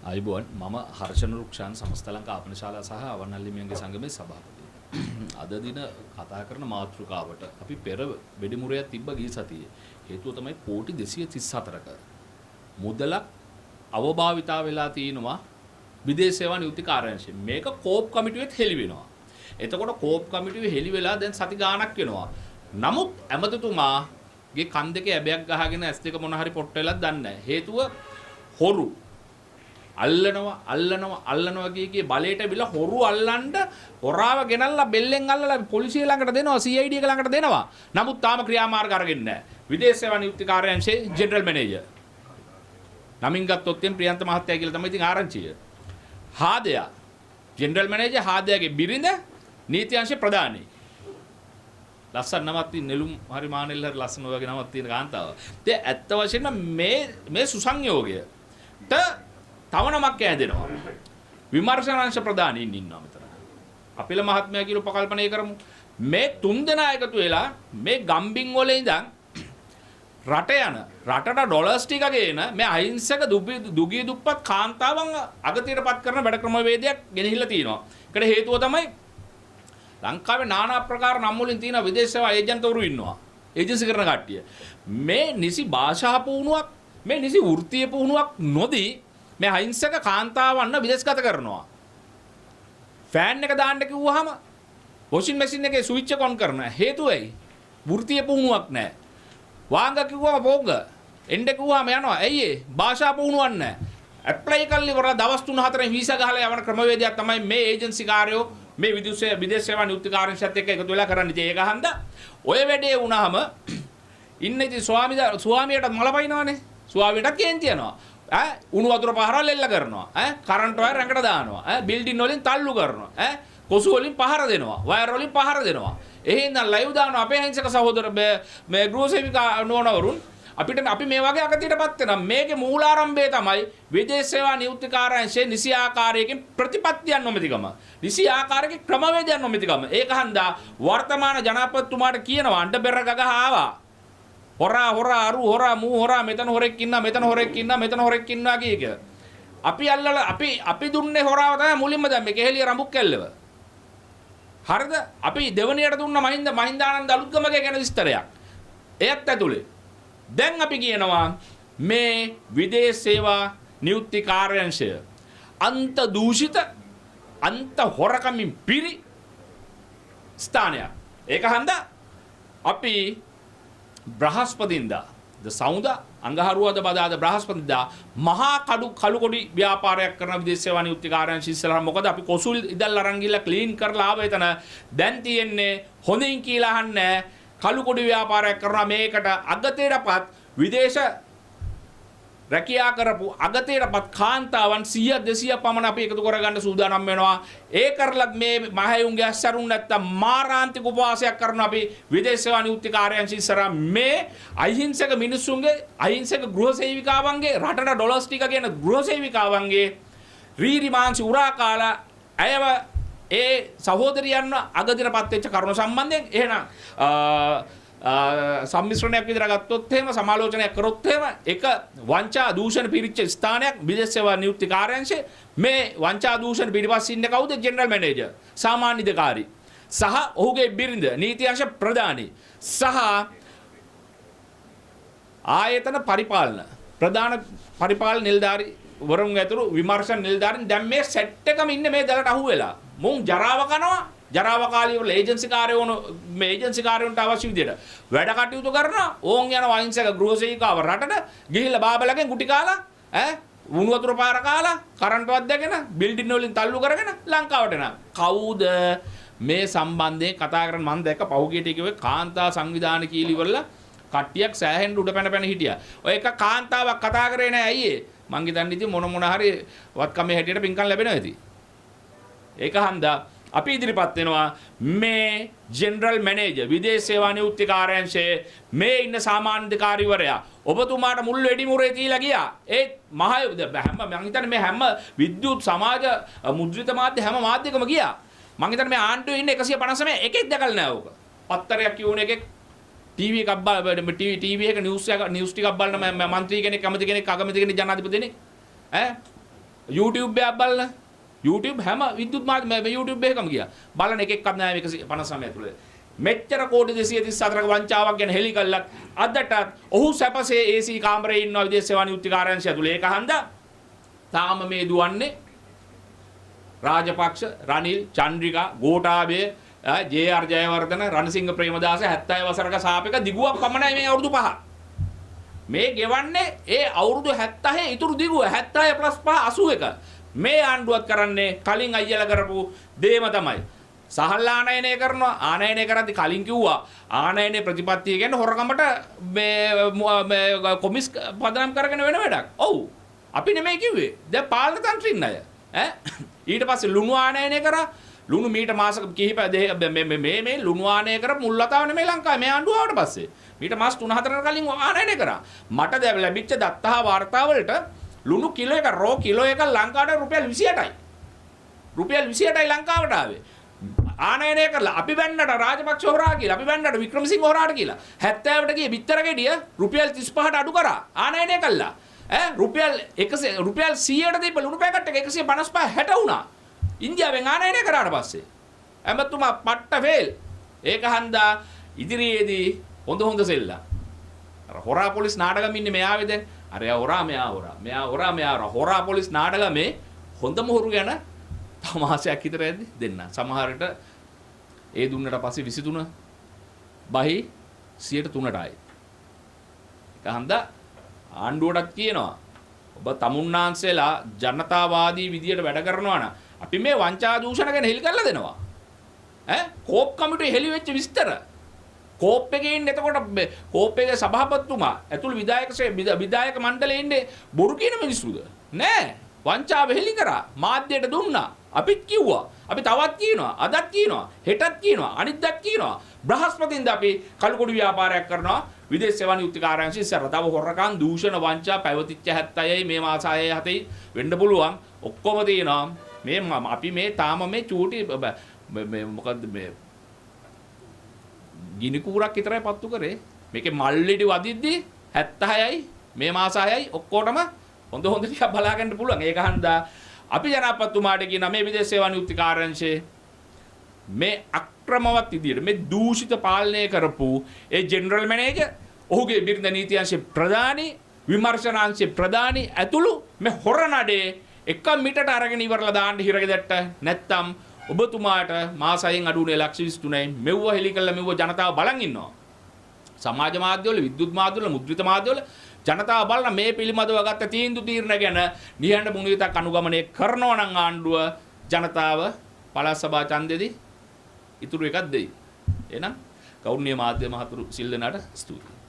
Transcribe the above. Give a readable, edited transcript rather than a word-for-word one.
අයිබෝන් මම හර්ෂණ රුක්ෂාන් සමස්ත ලංකා ආපනශාලා සහ අවනල්ලිමියන්ගේ සංගමේ සභාපති. අද දින කතා කරන මාතෘකාවට අපි පෙර වෙඩිමුරයක් තිබ්බ ගිය සතියේ. හේතුව තමයි කෝටි 234ක මුදලක් අවභාවිතා වෙලා තිනවා විදේශ සේවා නියුක්ති කාර්යාංශයෙන්. මේක කෝප් කමිටුවෙත් හෙළි වෙනවා. එතකොට කෝප් කමිටුවේ හෙළි වෙලා දැන් සති ගාණක් වෙනවා. නමුත් ඇමතිතුමාගේ කන් දෙකේ ඇබයක් ගහගෙන ඇස් දෙක මොන හරි පොට්ට වෙලක් දන්නේ නැහැ. හේතුව හොරු අල්ලනවා කිය බලයට බිල හොරු අල්ලන්න හොරාව ගෙනල්ලා බෙල්ලෙන් අල්ලලා පොලිසිය ළඟට දෙනවා CID එක ළඟට දෙනවා. නමුත් තාම ක්‍රියාමාර්ග අරගෙන නැහැ. විදේශ සේවා නියුක්ති කාර්යාංශයේ ජෙනරල් මැනේජර් නමින් ගත්තොත් ප්‍රියන්ත මහත්තයා කියලා තමයි ඉතින් ආරංචිය. හාදයා ජෙනරල් මැනේජර් හාදයාගේ බිරිඳ නීති අංශයේ ප්‍රධානී. ලස්සන නමක් තියෙන නෙළුම් හරි මානෙල් හරි ලස්සන වගේ නමක් තියෙන කාන්තාව. ඉතින් ඇත්ත වශයෙන්ම මේ සුසංයෝගයට තව නමක් ඈදෙනවා. විමර්ශනාංශ ප්‍රධානීන් ඉන්නවා මෙතන. අපිල මහත්මයා කියලා උපකල්පනය කරමු. මේ තුන් දෙනා එකතු වෙලා මේ ගම්බින් වල ඉඳන් රටට ඩොලර්ස් ටික ගේන මේ අහිංසක දුගී දුප්පත් කාන්තාවන් අගතියටපත් කරන වැඩ ක්‍රමවේදයක් ගෙනහිල්ලා තියෙනවා. ඒකට හේතුව තමයි ලංකාවේ নানা ආකාර නම් වලින් තියෙන විදේශ සේවා ඒජන්තවරු ඉන්නවා. ඒජන්සි කරන කට්ටිය. මේ නිසි භාෂා පුහුණුවක්, මේ නිසි වෘත්තීය පුහුණුවක් නොදී මේ අහිංසක කාන්තාවන්න විදේශගත කරනවා. ෆෑන් එක දාන්න කිව්වහම වොෂින් මැෂින් එකේ ස්විච් එක ඔන් කරන හේතුව ඇයි? වෘත්තීය පුහුණුවක් නැහැ. වාංග කිව්වම පොංග එන්න කිව්වම යනවා. ඇයි ඒ? භාෂා පුහුණුවක් නැහැ. ඇප්ලයි කරලා ඉවර දවස් 3-4 වීසා ගහලා යවන ක්‍රමවේදයක් තමයි මේ ඒජන්සි කාර්යෝ මේ විදේශ සේවා නියුක්ති කාර්යාංශයත් එක්ක එකතු වෙලා කරන්නේ. ඉතින් ඒක හන්දා ඔය වැඩේ වුණාම ඉන්න ඉතින් ස්වාමියාට මලපයින්නවනේ. ස්වාමියාට කේන්ති යනවා. උණු වතුර පහරවල් එල්ල කරනවා. කරන්ට් වයර් රැඟට දානවා. බිල්ඩින් වලින් තල්ලු කරනවා. කොසු වලින් පහර දෙනවා. වයර් වලින් පහර දෙනවා. එහෙනම් ලයිව් දානවා අපේ අහිංසක සහෝදර මේ ගෘහසේවිකා නෝනවරුන් අපි මේ වගේ අගතියටපත් වෙනවා. මේකේ මූලාරම්භය තමයි විදේශ සේවා නියුක්ති කාර්යාංශයේ නිසි ආකාරයකින් ප්‍රතිපත්තියක් නොමැතිකම. නිසි ආකාරයකින් ක්‍රමවේදයක් නොමැතිකම. ඒක හන්දා වර්තමාන ජනාධිපතිතුමාට කියනවා අඬ බෙර ගගහ ආවා. හොරා අරු හොරා මූ හොරා මෙතන හොරෙක් ඉන්නා මෙතන හොරෙක් ඉන්නා මෙතන හොරෙක් ඉන්නවා කිය. අපි අල්ලලා අපි දුන්නේ හොරාව තමයි මුලින්ම දැම්මේ කෙහෙලිය රඹුක් කැල්ලව. හරිද? අපි දෙවණියට දුන්න මහින්දානන්ද අලුත්ගමගේ ගැන විස්තරයක්. එයත් ඇතුලේ. දැන් අපි කියනවා මේ විදේශ සේවා නියුක්ති කාර්යාංශය අන්ත දූෂිත අන්ත හොරකමින් පිරි ස්ථානයක්. ඒක හන්දා අපි බ්‍රහස්පතින්දා සෞදා අඟහරුවාද බදාද බ්‍රහස්පතින්දා මහා කළු කොඩි ව්‍යාපාරයක් කරන විදේශ සේවා නියුක්ති කාර්යාංශය ඉස්සරහා මොකද අපි කොසුල් ඉදල් අරන් ගිහලා ක්ලීන් කරලා ආව එතන දැන් තියෙන්නේ හොඳින් කියලා අහන්නේ කළු කොඩි ව්‍යාපාරයක් කරනවා මේකට අගතේටපත් විදේශ රැකියා කරපු අගතේටපත් කාන්තාවන් 100 200 පමණ අපි එකතු කරගන්න සූදානම් වෙනවා. ඒ කරලත් මේ මහයුන්ගේ අස්සරුන් නැත්තම් මාරාන්තික උපවාසයක් කරනවා අපි විදේශ සේවා නියුක්ති කාර්යාංශය ඉස්සරහා මේ අහිංසක මිනිස්සුන්ගේ අහිංසක ගෘහසේවිකාවන්ගේ රටට ඩොලර්ස් ටික කියන ගෘහසේවිකාවන්ගේ රීරි මාංශ උරා කාලා අයව ඒ සහෝදරියන්ව අගතියටපත් වෙච්ච කරුණ සම්බන්ධයෙන් එහෙනම් සම්මිශ්‍රණයක් විදිහට ගත්තොත් එහෙම සමාලෝචනයක් කරොත් එහෙම එක වංචා දූෂණ පිරිච්ච ස්ථානයක් විදේශ සේවා නියුක්ති කාර්යාංශයේ මේ වංචා දූෂණ පිටිපස්සේ ඉන්නේ කවුද? ජෙනරල් මැනේජර් සාමාන්‍ය අධිකාරී සහ ඔහුගේ බිරිඳ නීති අංශ ප්‍රධානී සහ ආයතන පරිපාලන ප්‍රධාන පරිපාලන නිලධාරී වරුන් ඇතුළු විමර්ශන නිලධාරීන් දැන් මේ සෙට් එකම ඉන්නේ මේ දලට අහුවෙලා. මුන් ජරාව කනවා ජරාව කාලී වල ඒජන්සි කාර්යවන මේ ඒජන්සි කාර්යවන්ට අවශ්‍ය විදියට වැඩ කටයුතු කරනවා. ඕන් යන වයින්සක ගෘහසේවිකාව රටට ගිහිල්ලා බාබලගෙන් ගුටි කාලා වුණු වතුර පාර කාලා කරන්ට්වත් දැගෙන බිල්ඩින් වලින් තල්ලු කරගෙන ලංකාවට එනවා. කවුද මේ සම්බන්ධයෙන් කතා කරන්නේ? මම දැක්ක පහුගිය ටිකේ කාන්තා සංවිධාන කීලි වල කට්ටියක් සෑහෙන්න උඩ පැන හිටියා. ඔය එක කාන්තාවක් කතා කරේ නෑ අයියේ. මං හිතන්නේ ඉතින් මොන හරි වත්කමේ හැටියට පින්කම් ලැබෙනවා ඇති. ඒක හන්දා අපි ඉදිරිපත් වෙනවා මේ ජෙනරල් මැනේජර් විදේශ සේවා නියුක්ති කාර්යාංශයේ මේ ඉන්න සාමාන්‍ය අධිකාරීවරයා ඔබතුමාට මුල් වෙඩිමුරේ තියලා ගියා. ඒ මම හිතන්නේ මේ හැම විද්‍යුත් සමාජ මුද්‍රිත මාධ්‍ය හැම මාධ්‍යකම ගියා. මම හිතන්නේ මේ ආණ්ඩුවේ ඉන්න 159 එකෙක් දැකලා නැහැ ඕක. පත්තරයක් කියවන එකෙක් ටීවී එකක් බලන ටීවී එක නිවුස් ටිකක් බලන මන්ත්‍රී කෙනෙක් කැමති කෙනෙක් අගමැති කෙනෙක් ජනාධිපති කෙනෙක් YouTube එකක් බලන්න. YouTube හැම විද්‍යුත් මාධ්‍ය YouTube එකකම ගියා. බලන එකෙක්වත් නැහැ 159 ඇතුළේ. මෙච්චර කෝටි 234ක වංචාවක් ගැන හෙලි කළත් අදටත් ඔහු සැපසේ AC කාමරේ ඉන්නවා විදේශ සේවා නියුක්ති කාර්යාංශය ඇතුළේ. ඒක හන්දා තාම මේ දුවන්නේ රාජපක්ෂ, රනිල්, චන්ද්‍රිකා, ගෝඨාභය, ජේ.ආර්. ජයවර්ධන, රණසිංහ ප්‍රේමදාස 70 වසරක සාපේක දිගුවක් පමණයි මේ අවුරුදු 5. මේ ගෙවන්නේ ඒ අවුරුදු 70 ඉතුරු දිගුව 70 + 5 81. මේ ආණ්ඩුවත් කරන්නේ කලින් අයියලා කරපු දේම තමයි. සහල් ආනයනය කරනවා. ආනයනය කරද්දි කලින් කිව්වා ආනයනයේ ප්‍රතිපත්තිය කියන්නේ හොරකමට මේ කොමිස් පදනම් කරගෙන වෙන වැඩක්. ඔව්. අපි නෙමෙයි කිව්වේ. දැන් පාලන තන්ත්‍රින් අය. ඊට පස්සේ ලුණු ආනයනය කරා. ලුණු මීට මාස කිහිප මේ ලුණු ආනයනය කර මුල් ලතාව නෙමෙයි ලංකාවේ මේ ආණ්ඩුව ආවට පස්සේ. මීට මාස 3-4කට කලින් ආනයනය කරා. මට දැන් ලැබිච්ච දත්තා වාර්තා වලට ලුණු කිලෝ එක රෝ කිලෝ එක ලංකාවට රුපියල් 28යි. රුපියල් 28යි ලංකාවට ආවේ. ආනයනය කරලා අපි බැන්නට රාජපක්ෂ හොරා කියලා අපි බැන්නට වික්‍රමසිංහ හොරාට කියලා 70ට ගියේ බිත්තර ගෙඩිය රුපියල් 35ට අඩු කරා ආනයනය කළා. රුපියල් 100 රුපියල් 100ට දීප ලුණු පැකට් එක 155 60 වුණා. ඉන්දියාවෙන් ආනයනය කරාට පස්සේ ඇමතුමා පට්ට ෆේල්. ඒක හන්දා ඉදිරියේදී හොඳ සෙල්ලා. අර හොරා පොලිස් නාටකම් ඉන්නේ මෙයාවේ දැන්. අරයා හොරා මෙයා හොරා. මෙයා හොරා මෙයා හොරා. හොරා පොලිස් නාටකමේ හොඳම හොරු ගැන තව මාසයක් විතර ඇද්දි දෙන්න. සමහරට ඒ දුන්නට පස්සේ 23 බහි 103ට ආයි. ඒක හන්දා ආණ්ඩුවටත් කියනවා ඔබ තමුන්නාන්සේලා ජනතාවාදී විදියට වැඩ කරනවා නම් අපි මේ වංචා දූෂණ ගැන හෙලි කරලා දෙනවා. කෝප් කමිටුවේ හෙලි වෙච්ච විස්තර. කෝප් එකේ ඉන්නේ එතකොට කෝප් එකේ සභාපතිතුමා ඇතුළු විධායක මණ්ඩලයේ ඉන්නේ බොරු කියන මිනිස්සුද? නෑ. වංචාව හෙලි කරා. මාධ්‍යයට දුන්නා. අපිත් කිව්වා. අපි තවත් කියනවා. අදත් කියනවා. හෙටත් කියනවා. අනිද්දාත් කියනවා. බ්‍රහස්පතින්ද අපි කළුකොඩු ව්‍යාපාරයක් කරනවා. විදේශ සේවා නියුක්ති කාර්යාංශය ඉස්සර තව හොරකම් දූෂණ වංචා පැවතිච්ච 76යි මේ මාස 6 7යි වෙන්න පුළුවන්. ඔක්කොම තියෙනවා. මේ අපි මේ තාම මේ චූටි මේ මොකද්ද මේ ගිනි කූරක් විතරයි පත්තු කරේ. මේකේ මල්ලිඩි වදිද්දි 76යි මේ මාස 6යි ඔක්කොටම හොඳ ටිකක් බලා ගන්න පුළුවන්. ඒක හන්දා අපි ජනාධිපතිතුමාට කියන මේ විදේශ සේවා නියුක්ති කාර්යාංශයේ මේ අක්‍රමවත් විදියට මේ දූෂිත පාලනය කරපු ඒ ජෙනරල් මැනේජර් ඔහුගේ බිරිඳ නීති අංශයේ ප්‍රධානී විමර්ශනාංශයේ ප්‍රධානී ඇතුළු මේ හොරනඩේ එක මිටට අරගෙන ඉවරලා දාන්න හිරගෙදට නැත්තම් ඔබතුමාට මාසයෙන් අඩුනේ 123යි මෙව්ව හෙලි කළා මෙව්ව ජනතාව බලන් ඉන්නවා. සමාජ මාධ්‍යවල විද්‍යුත් මාධ්‍යවල මුද්‍රිත මාධ්‍යවල ජනතාව බලන මේ පිළිමදව ගත්ත තීන්දුව ගැන නිහඬ මුණිතක් අනුගමනය කරනවා නම් ආණ්ඩුව ජනතාව පළාත් සභා ඡන්දෙදී ඉතුරු එකක් දෙයි. එහෙනම් ගෞරවනීය මාධ්‍ය මහතුරු සිල් දෙනාට ස්තුතියි.